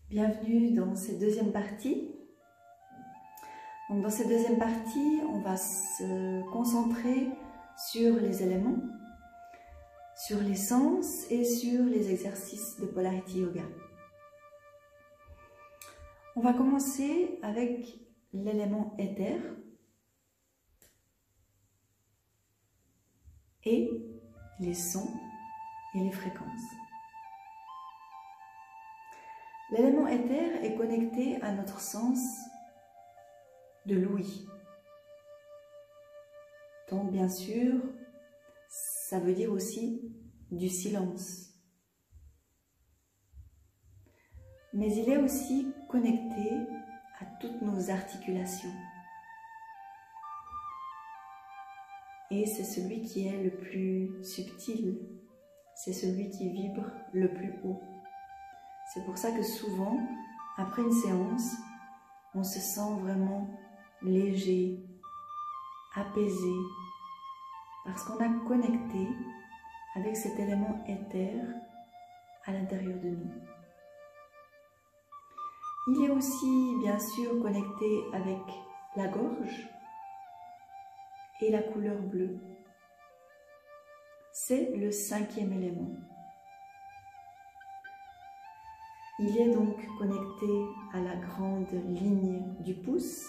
Bienvenue dans cette deuxième partie. Donc dans cette deuxième partie, on va se concentrer sur les éléments, sur les sens et sur les exercices de Polarity Yoga. On va commencer avec l'élément éther et les sons et les fréquences. L'élément éther est connecté à notre sens de l'ouïe. Donc bien sûr, ça veut dire aussi du silence. Mais il est aussi connecté à toutes nos articulations. Et c'est celui qui est le plus subtil, c'est celui qui vibre le plus haut. C'est pour ça que souvent, après une séance, on se sent vraiment léger, apaisé, parce qu'on a connecté avec cet élément éther à l'intérieur de nous. Il est aussi bien sûr connecté avec la gorge et la couleur bleue. C'est le cinquième élément. Il est donc connecté à la grande ligne du pouce,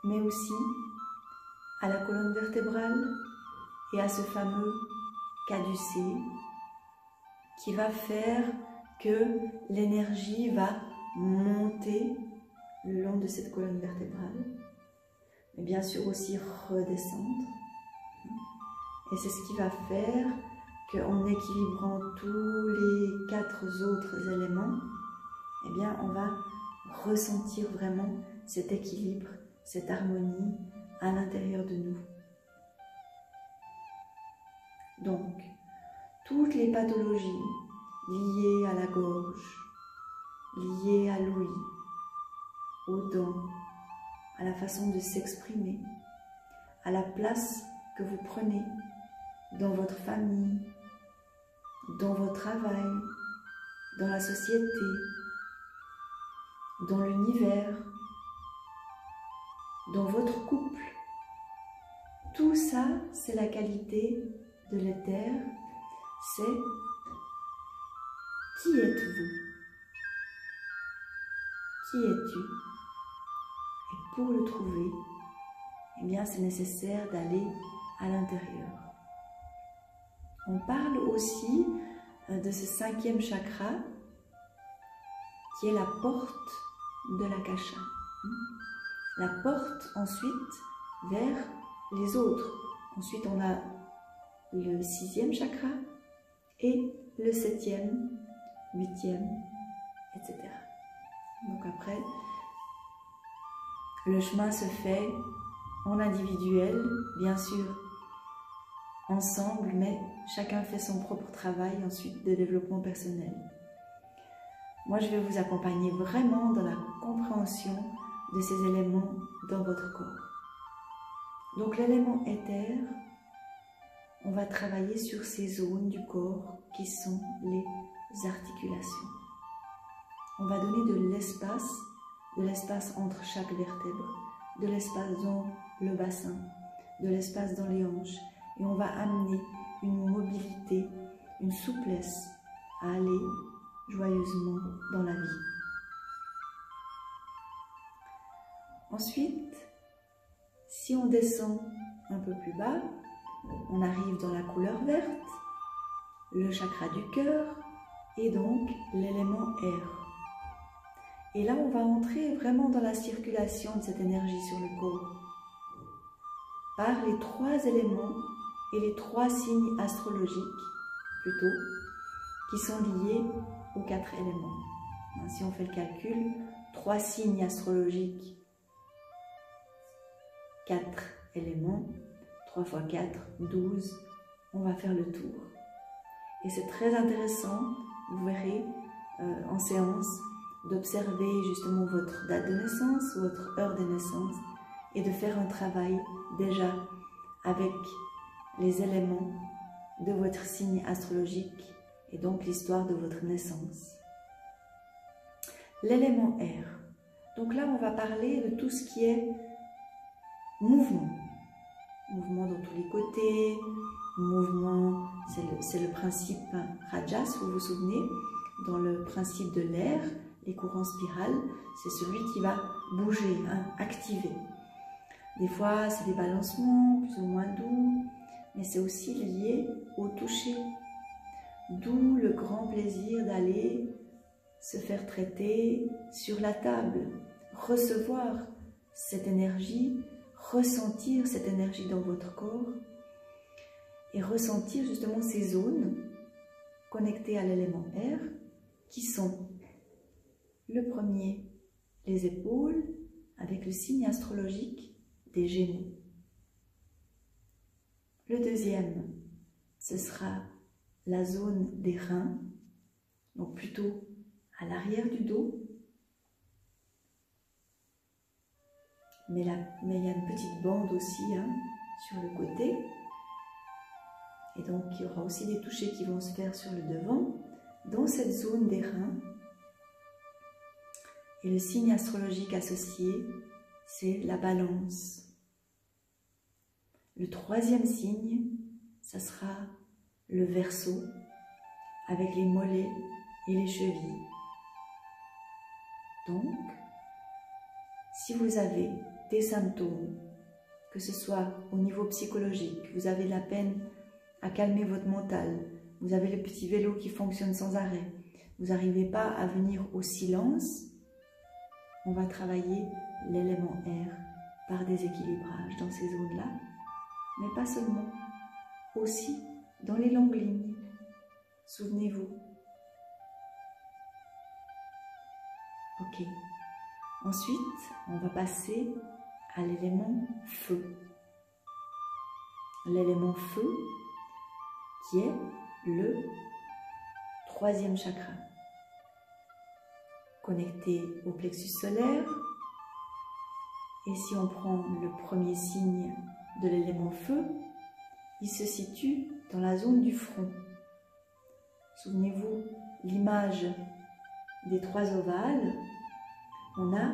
mais aussi à la colonne vertébrale et à ce fameux caducé qui va faire que l'énergie va monter le long de cette colonne vertébrale, mais bien sûr aussi redescendre. Et c'est ce qui va faire qu'en équilibrant tous les 4 autres éléments, eh bien, on va ressentir vraiment cet équilibre, cette harmonie à l'intérieur de nous. Donc, toutes les pathologies liées à la gorge, liées à l'ouïe, aux dents, à la façon de s'exprimer, à la place que vous prenez dans votre famille, dans votre travail, dans la société, dans l'univers, dans votre couple. Tout ça, c'est la qualité de l'éther, c'est qui êtes-vous? Qui es-tu? Et pour le trouver, eh bien, c'est nécessaire d'aller à l'intérieur. On parle aussi de ce cinquième chakra qui est la porte de l'akasha. La porte ensuite vers les autres. Ensuite on a le 6e chakra et le 7e, 8e, etc. Donc après, le chemin se fait en individuel, bien sûr, ensemble, mais chacun fait son propre travail ensuite de développement personnel. Moi, je vais vous accompagner vraiment dans la compréhension de ces éléments dans votre corps. Donc l'élément éther, on va travailler sur ces zones du corps qui sont les articulations. On va donner de l'espace entre chaque vertèbre, de l'espace dans le bassin, de l'espace dans les hanches, et on va amener une mobilité, une souplesse à aller joyeusement dans la vie. Ensuite, si on descend un peu plus bas, on arrive dans la couleur verte, le chakra du cœur et donc l'élément air. Et là, on va entrer vraiment dans la circulation de cette énergie sur le corps par les 3 éléments et les 3 signes astrologiques, plutôt, qui sont liés aux 4 éléments. Si on fait le calcul, 3 signes astrologiques, 4 éléments, 3 x 4, 12, on va faire le tour. Et c'est très intéressant, vous verrez, en séance, d'observer justement votre date de naissance, votre heure de naissance, et de faire un travail déjà avec les éléments de votre signe astrologique et donc l'histoire de votre naissance. l'élément air. Donc là, on va parler de tout ce qui est mouvement. Mouvement dans tous les côtés, mouvement, c'est le principe Rajas, vous vous souvenez, dans le principe de l'air, les courants spirales, c'est celui qui va bouger, activer. Des fois, c'est des balancements plus ou moins doux, mais c'est aussi lié au toucher. D'où le grand plaisir d'aller se faire traiter sur la table, recevoir cette énergie, ressentir cette énergie dans votre corps et ressentir justement ces zones connectées à l'élément air qui sont le premier, les épaules avec le signe astrologique des Gémeaux. Le deuxième, ce sera la zone des reins, donc plutôt à l'arrière du dos. Mais il y a une petite bande aussi sur le côté. Et donc, il y aura aussi des touchés qui vont se faire sur le devant, dans cette zone des reins. Et le signe astrologique associé, c'est la balance. Le troisième signe, ça sera le Verseau, avec les mollets et les chevilles. Donc, si vous avez des symptômes, que ce soit au niveau psychologique, vous avez la peine à calmer votre mental, vous avez le petit vélo qui fonctionne sans arrêt, vous n'arrivez pas à venir au silence, on va travailler l'élément air par des équilibrages dans ces zones-là, mais pas seulement, aussi dans les longues lignes. Souvenez-vous. Ok. Ensuite, on va passer à l'élément feu. L'élément feu qui est le troisième chakra. Connecté au plexus solaire. Et si on prend le premier signe de l'élément feu, il se situe dans la zone du front. Souvenez-vous, l'image des trois ovales, on a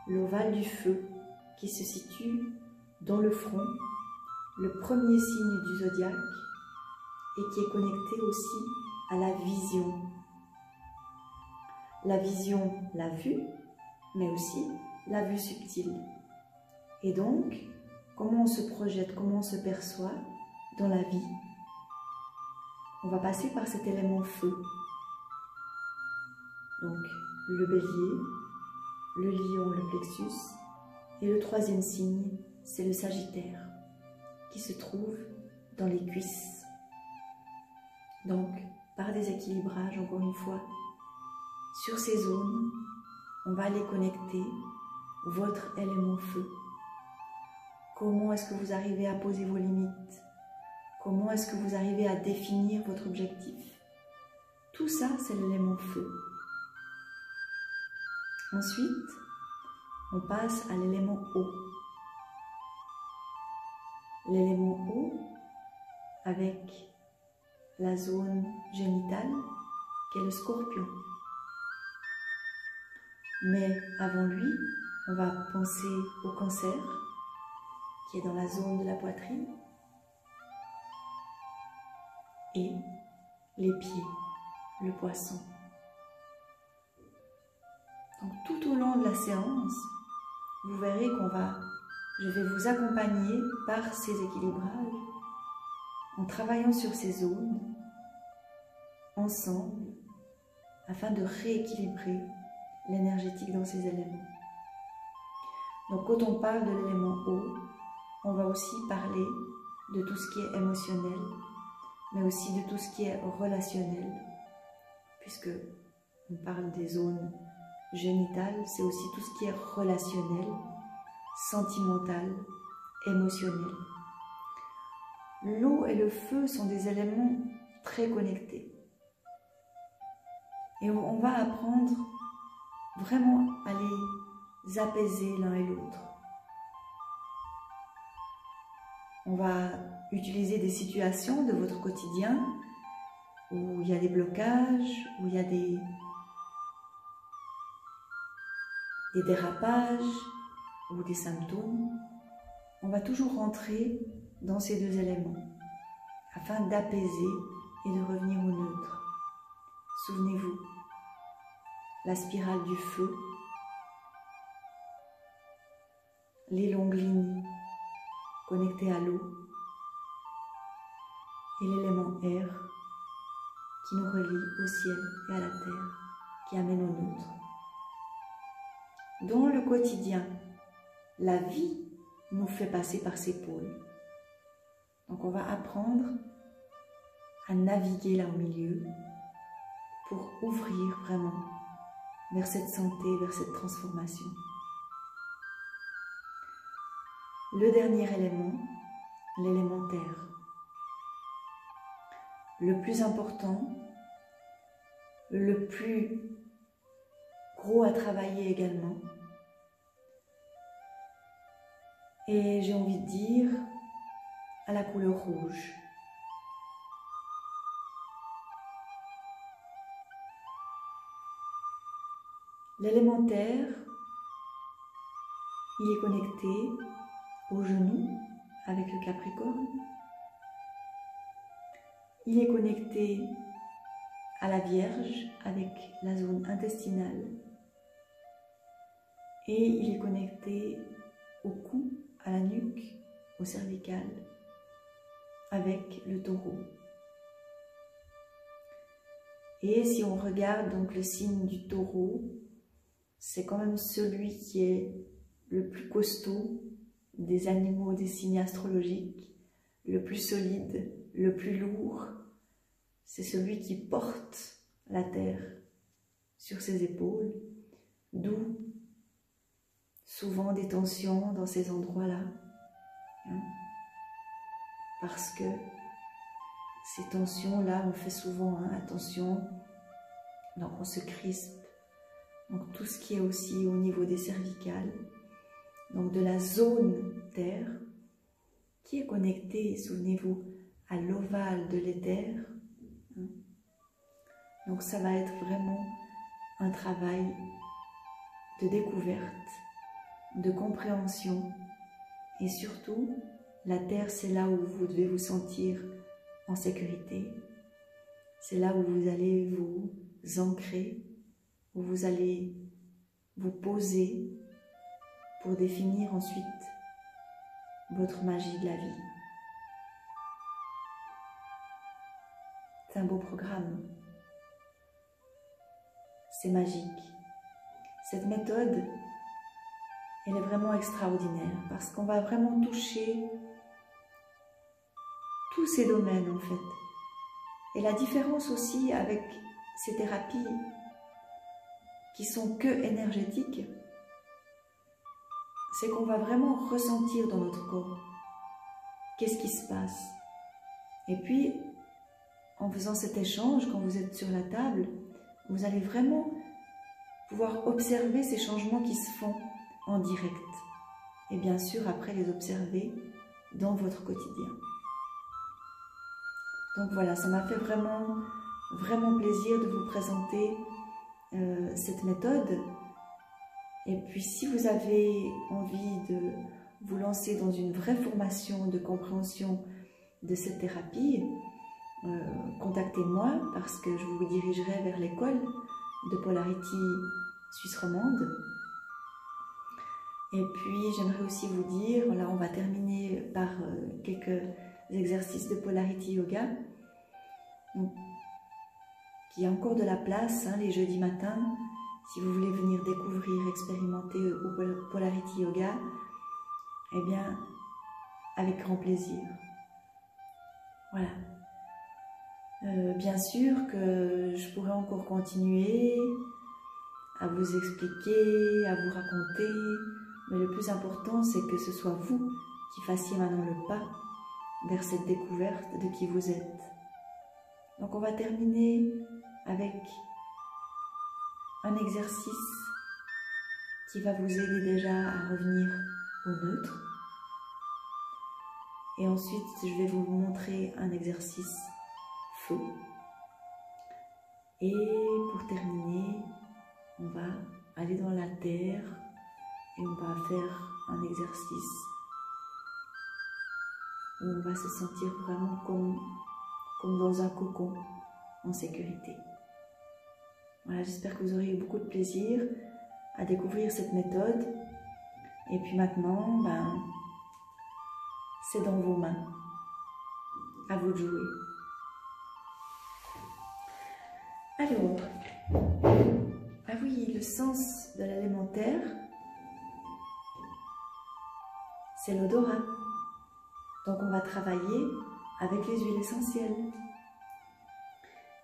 l'ovale du feu qui se situe dans le front, le premier signe du zodiaque et qui est connecté aussi à la vision. La vision, la vue, mais aussi la vue subtile. Et donc, comment on se projette, comment on se perçoit dans la vie. On va passer par cet élément feu. Donc, le bélier, le lion, le plexus, et le troisième signe, c'est le sagittaire, qui se trouve dans les cuisses. Donc, par des équilibrages, encore une fois, sur ces zones, on va aller connecter votre élément feu. Comment est-ce que vous arrivez à poser vos limites? Comment est-ce que vous arrivez à définir votre objectif? Tout ça, c'est l'élément feu. Ensuite, on passe à l'élément eau. L'élément eau avec la zone génitale qui est le scorpion. Mais avant lui, on va penser au cancer qui est dans la zone de la poitrine et les pieds, le poisson. Donc tout au long de la séance, vous verrez je vais vous accompagner par ces équilibrages en travaillant sur ces zones ensemble afin de rééquilibrer l'énergétique dans ces éléments. Donc quand on parle de l'élément eau, on va aussi parler de tout ce qui est émotionnel, mais aussi de tout ce qui est relationnel, puisque on parle des zones génitales, c'est aussi tout ce qui est relationnel, sentimental, émotionnel. L'eau et le feu sont des éléments très connectés. Et on va apprendre vraiment à les apaiser l'un et l'autre. On va utiliser des situations de votre quotidien où il y a des blocages, où il y a des des dérapages ou des symptômes, on va toujours rentrer dans ces deux éléments afin d'apaiser et de revenir au neutre. Souvenez-vous, la spirale du feu, les longues lignes connectées à l'eau et l'élément air qui nous relie au ciel et à la terre, qui amène au neutre. Dans le quotidien, la vie nous fait passer par ces pôles. Donc on va apprendre à naviguer là au milieu pour ouvrir vraiment vers cette santé, vers cette transformation. Le dernier élément, l'élément terre. Le plus important, le plus gros à travailler également. Et j'ai envie de dire à la couleur rouge. L'élément terre, il est connecté au genou avec le Capricorne. Il est connecté à la Vierge avec la zone intestinale. Et il est connecté au cou, à la nuque, au cervical avec le Taureau. Et si on regarde donc le signe du Taureau, c'est quand même celui qui est le plus costaud des animaux, des signes astrologiques, le plus solide, le plus lourd. C'est celui qui porte la terre sur ses épaules, d'où souvent des tensions dans ces endroits-là. Parce que ces tensions-là, on fait souvent attention, donc on se crispe. Donc tout ce qui est aussi au niveau des cervicales, donc de la zone terre, qui est connectée, souvenez-vous, à l'ovale de l'éther. Donc ça va être vraiment un travail de découverte, de compréhension, et surtout, la terre, c'est là où vous devez vous sentir en sécurité. C'est là où vous allez vous ancrer, où vous allez vous poser pour définir ensuite votre magie de la vie. C'est un beau programme. C'est magique. Cette méthode, elle est vraiment extraordinaire parce qu'on va vraiment toucher tous ces domaines en fait. Et la différence aussi avec ces thérapies qui sont que énergétiques, c'est qu'on va vraiment ressentir dans notre corps qu'est-ce qui se passe. Et puis, en faisant cet échange, quand vous êtes sur la table, vous allez vraiment pouvoir observer ces changements qui se font en direct. Et bien sûr, après les observer dans votre quotidien. Donc voilà, ça m'a fait vraiment plaisir de vous présenter cette méthode. Et puis si vous avez envie de vous lancer dans une vraie formation de compréhension de cette thérapie, contactez-moi parce que je vous dirigerai vers l'école de Polarity Suisse romande. Et puis j'aimerais aussi vous dire, là on va terminer par quelques exercices de Polarity Yoga. Donc, il y a encore de la place les jeudis matins. Si vous voulez venir découvrir, expérimenter au Polarity Yoga, eh bien, avec grand plaisir. Voilà. Bien sûr que je pourrais encore continuer à vous expliquer, à vous raconter, mais le plus important, c'est que ce soit vous qui fassiez maintenant le pas vers cette découverte de qui vous êtes. Donc on va terminer avec un exercice qui va vous aider déjà à revenir au neutre. Et ensuite, je vais vous montrer un exercice feu. Et pour terminer, on va aller dans la terre Et on va faire un exercice où on va se sentir vraiment comme dans un cocon, en sécurité. Voilà, j'espère que vous aurez eu beaucoup de plaisir à découvrir cette méthode. Et puis maintenant, c'est dans vos mains. À vous de jouer. Alors, ah oui, le sens de l'élémentaire, c'est l'odorat. Donc on va travailler avec les huiles essentielles.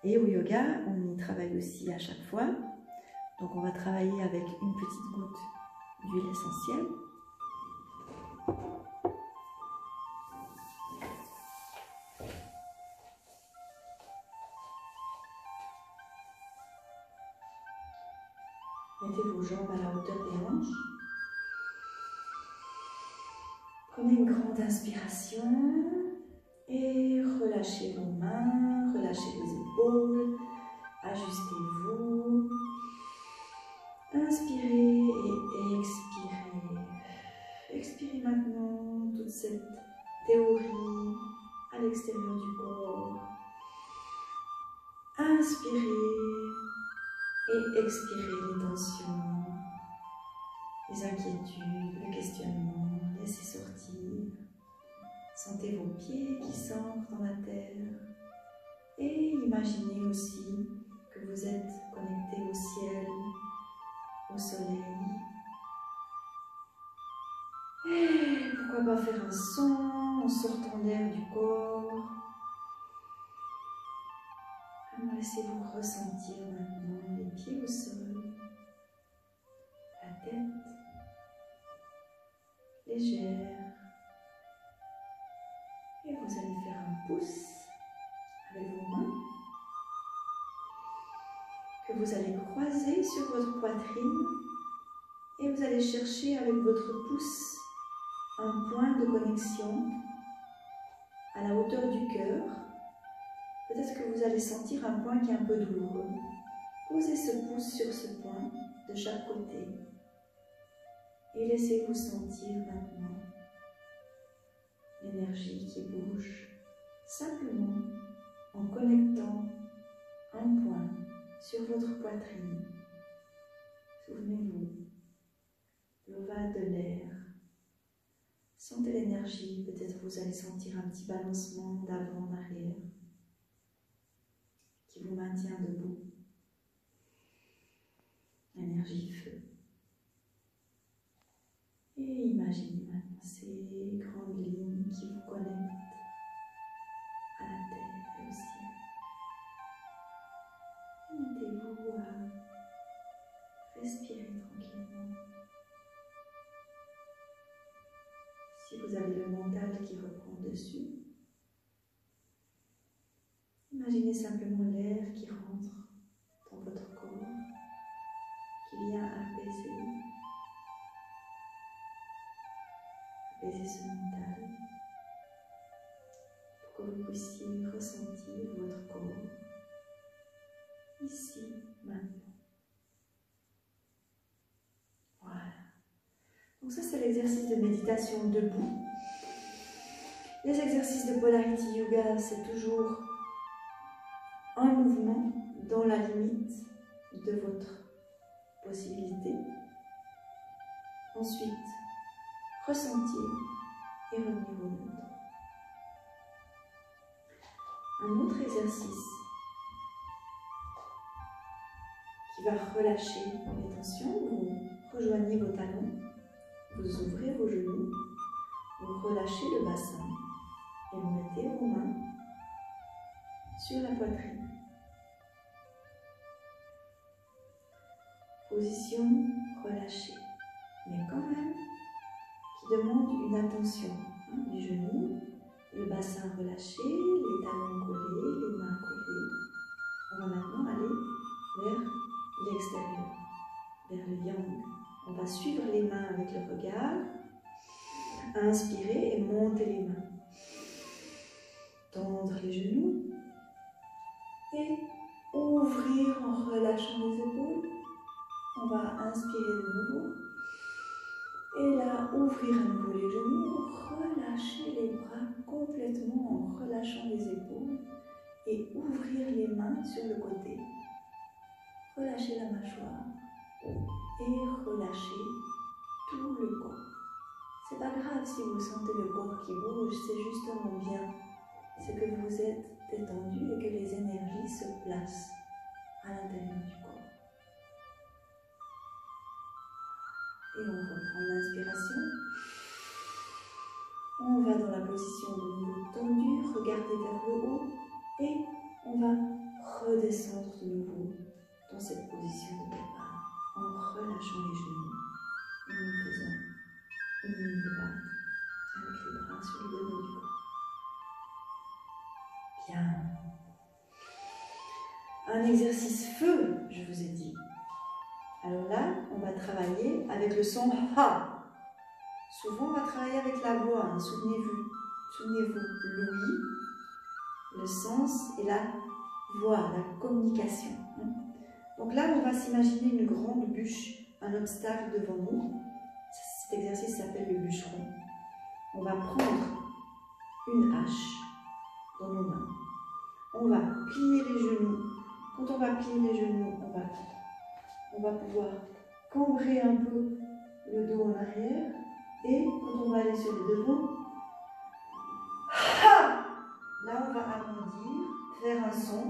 Et au yoga, on y travaille aussi à chaque fois. Donc on va travailler avec une petite goutte d'huile essentielle. Mettez vos jambes à la hauteur des hanches. Prenez une grande inspiration et relâchez vos mains, relâchez les épaules, ajustez-vous. Inspirez et expirez. Expirez maintenant toute cette théorie à l'extérieur du corps. Inspirez et expirez les tensions, les inquiétudes, le questionnement, laissez sortir. Sentez vos pieds qui s'ancrent dans la terre et imaginez aussi que vous êtes connecté au ciel, au soleil. Et pourquoi pas faire un son en sortant l'air du corps. Laissez-vous ressentir maintenant les pieds au sol, la tête légère. Et vous allez faire un pouce avec vos mains que vous allez croiser sur votre poitrine et vous allez chercher avec votre pouce un point de connexion à la hauteur du cœur. Peut-être que vous allez sentir un point qui est un peu douloureux. Posez ce pouce sur ce point de chaque côté et laissez-vous sentir maintenant l'énergie qui bouge simplement en connectant un point sur votre poitrine. Souvenez-vous, l'ovale de l'air. Sentez l'énergie, peut-être vous allez sentir un petit balancement d'avant en arrière qui vous maintient debout. Énergie feu. Et imaginez maintenant ces grandes lignes qui vous connectent à la terre et au ciel. Mettez-vous à respirer tranquillement. Si vous avez le mental qui reprend dessus, imaginez simplement l'air qui rentre dans votre corps, qui vient apaiser ce mental, pour que vous puissiez ressentir votre corps ici, maintenant. Voilà. Donc ça, c'est l'exercice de méditation debout. Les exercices de Polarity Yoga, c'est toujours un mouvement dans la limite de votre possibilité. Ensuite, ressentir et revenir au neutre. Un autre exercice qui va relâcher les tensions. Vous rejoignez vos talons, vous ouvrez vos genoux, vous relâchez le bassin et vous mettez vos mains sur la poitrine. Position relâchée, mais quand même qui demande une attention du genou, le bassin relâché, les talons collés, les mains collées. On va maintenant aller vers l'extérieur, vers le yang. On va suivre les mains avec le regard, inspirer et monter les mains. Tendre les genoux et ouvrir en relâchant les épaules. On va inspirer de nouveau. Et là, ouvrir à nouveau les genoux, relâcher les bras complètement en relâchant les épaules et ouvrir les mains sur le côté. Relâchez la mâchoire et relâchez tout le corps. C'est pas grave si vous sentez le corps qui bouge, c'est justement bien. C'est que vous êtes détendu et que les énergies se placent à l'intérieur du corps. Et on reprend l'inspiration. On va dans la position de nouveau tendue, regardez vers le haut et on va redescendre de nouveau dans cette position de départ en relâchant les genoux et en faisant une ligne droite avec les bras sur le devant du corps. Bien. Un exercice feu, je vous ai dit. Alors là, on va travailler avec le son ha. Souvent, on va travailler avec la voix. Hein. Souvenez-vous, l'ouïe, le sens et la voix, la communication. Hein. Donc là, on va s'imaginer une grande bûche, un obstacle devant nous. Cet exercice s'appelle le bûcheron. On va prendre une hache dans nos mains. On va plier les genoux. Quand on va plier les genoux, on va pouvoir cambrer un peu le dos en arrière. Et quand on va aller sur le devant, là on va agrandir, faire un son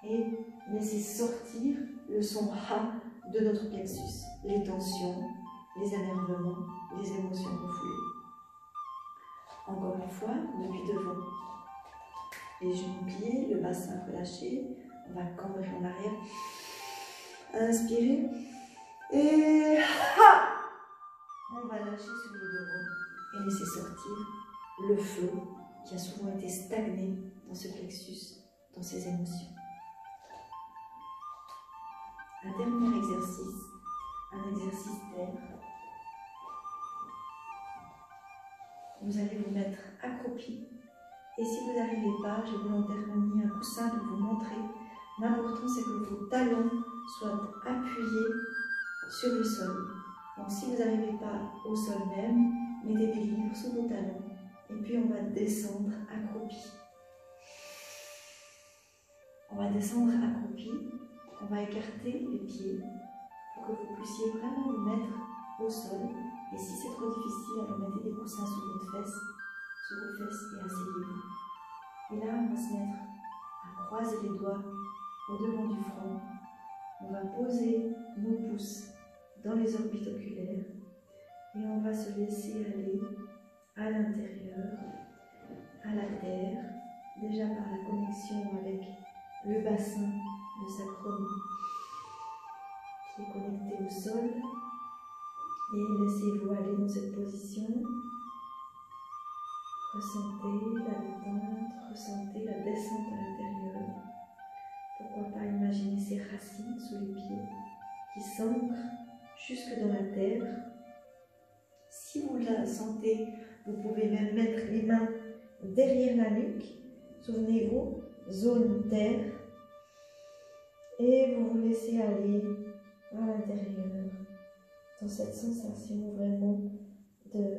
et laisser sortir le son ha de notre plexus. Les tensions, les énervements, les émotions refoulées. Encore une fois, depuis devant. Les genoux pliés, le bassin relâché, on va cambrer en arrière. Inspirez et on va lâcher sur le devant et laisser sortir le feu qui a souvent été stagné dans ce plexus, dans ces émotions. Un dernier exercice, un exercice d'air. Vous allez vous mettre accroupi et si vous n'arrivez pas, j'ai volontairement mis un coussin pour vous montrer. L'important c'est que vos talons soient appuyés sur le sol. Donc si vous n'arrivez pas au sol même, mettez des livres sous vos talons et puis on va descendre accroupi. On va descendre accroupi, on va écarter les pieds pour que vous puissiez vraiment vous mettre au sol. Et si c'est trop difficile, alors mettez des coussins sous vos fesses et asseyez-vous. Et là, on va se mettre à croiser les doigts au devant du front. On va poser nos pouces dans les orbites oculaires et on va se laisser aller à l'intérieur, à la terre, déjà par la connexion avec le bassin, le sacrum qui est connecté au sol et laissez-vous aller dans cette position. Ressentez la détente, ressentez la descente à l'intérieur. Pourquoi pas imaginer ces racines sous les pieds qui s'ancrent jusque dans la terre. Si vous la sentez, vous pouvez même mettre les mains derrière la nuque. Souvenez-vous, zone terre. Et vous vous laissez aller à l'intérieur dans cette sensation vraiment de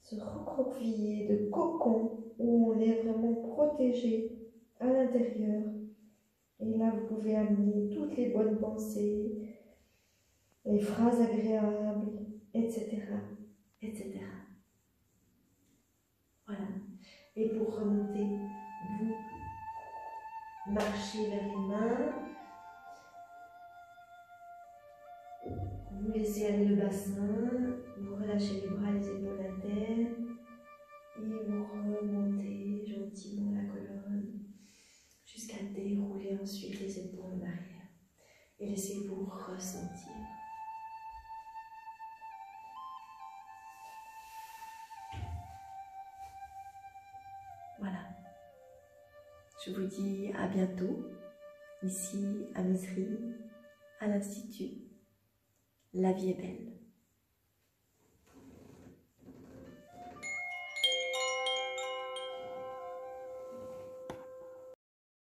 se recroqueviller, de cocon où on est vraiment protégé à l'intérieur. Et là, vous pouvez amener toutes les bonnes pensées, les phrases agréables, etc., etc. Voilà. Et pour remonter, vous marchez vers les mains, vous laissez aller le bassin, vous relâchez les bras, les épaules à terre, et vous remontez gentiment la colonne jusqu'à dérouler ensuite les épaules en arrière. Et laissez-vous ressentir. Voilà. Je vous dis à bientôt, ici à Misery, à l'Institut. La vie est belle.